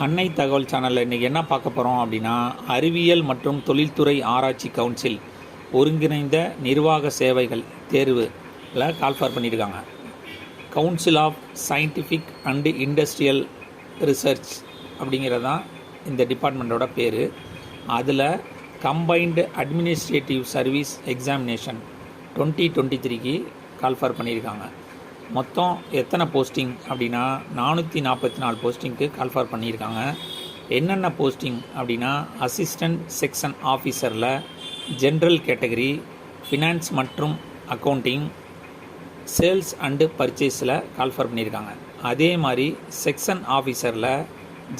அன்னை தகவல் சேனலில் இன்றைக்கி என்ன பார்க்க போகிறோம் அப்படின்னா, அறிவியல் மற்றும் தொழில்துறை ஆராய்ச்சி கவுன்சில் ஒருங்கிணைந்த நிர்வாக சேவைகள் தேர்வில் கால்ஃபார் பண்ணியிருக்காங்க. Council of scientific and industrial research அப்படிங்கிறது தான் இந்த டிபார்ட்மெண்ட்டோட பேர். அதில் கம்பைன்டு அட்மினிஸ்ட்ரேட்டிவ் சர்வீஸ் எக்ஸாமினேஷன் 2023க்கு கால்ஃபார் பண்ணியிருக்காங்க. மொத்தம் எத்தனை போஸ்டிங் அப்படின்னா 444 போஸ்டிங்க்கு கால்ஃபார் பண்ணியிருக்காங்க. என்னென்ன போஸ்டிங் அப்படின்னா, அசிஸ்டன்ட் செக்ஷன் ஆஃபீஸரில் ஜென்ரல் கேட்டகரி, ஃபினான்ஸ் மற்றும் அக்கௌண்டிங், சேல்ஸ் அண்டு பர்ச்சேஸில் கால்ஃபார் பண்ணியிருக்காங்க. அதே மாதிரி செக்ஷன் ஆஃபீஸரில்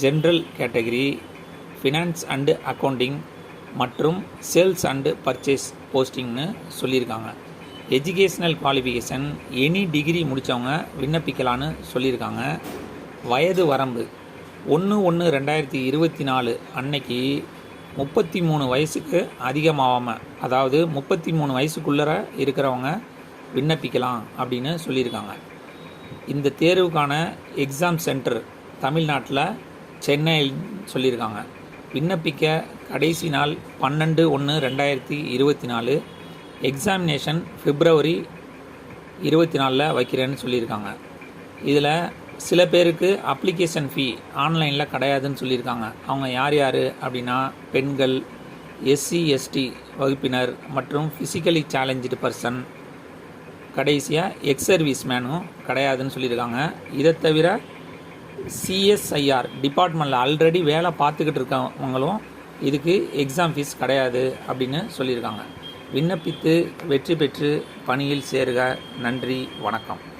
general category, finance and accounting மற்றும் சேல்ஸ் அண்டு பர்ச்சேஸ் போஸ்டிங்னு சொல்லியிருக்காங்க. எஜுகேஷ்னல் குவாலிஃபிகேஷன் எனி டிகிரி முடித்தவங்க விண்ணப்பிக்கலான்னு சொல்லியிருக்காங்க. வயது வரம்பு 1/1/2024 அன்னைக்கு 33 வயசுக்கு அதிகமாகாமல், அதாவது 33 வயசுக்குள்ளே இருக்கிறவங்க விண்ணப்பிக்கலாம் அப்படின்னு சொல்லியிருக்காங்க. இந்த தேர்வுக்கான எக்ஸாம் சென்டர் தமிழ்நாட்டில் சென்னையில் சொல்லியிருக்காங்க. விண்ணப்பிக்க கடைசி நாள் 12/1/2024. எக்ஸாமினேஷன் February 24 வைக்கிறேன்னு சொல்லியிருக்காங்க. இதில் சில பேருக்கு அப்ளிகேஷன் ஃபீ ஆன்லைனில் கிடையாதுன்னு சொல்லியிருக்காங்க. அவங்க யார் யார் அப்படின்னா, பெண்கள், SC ST வகுப்பினர் மற்றும் ஃபிசிக்கலி சேலஞ்சு பர்சன், கடைசியாக எக்ஸ் சர்வீஸ் மேனும் கிடையாதுன்னு சொல்லியிருக்காங்க. இதை தவிர CSIR டிபார்ட்மெண்ட்டில் ஆல்ரெடி வேலை பார்த்துக்கிட்டு இருக்கவங்களும் இதுக்கு எக்ஸாம் ஃபீஸ் கிடையாது அப்படின்னு சொல்லியிருக்காங்க. விண்ணப்பித்து வெற்றி பெற்று பணியில் சேருக. நன்றி, வணக்கம்.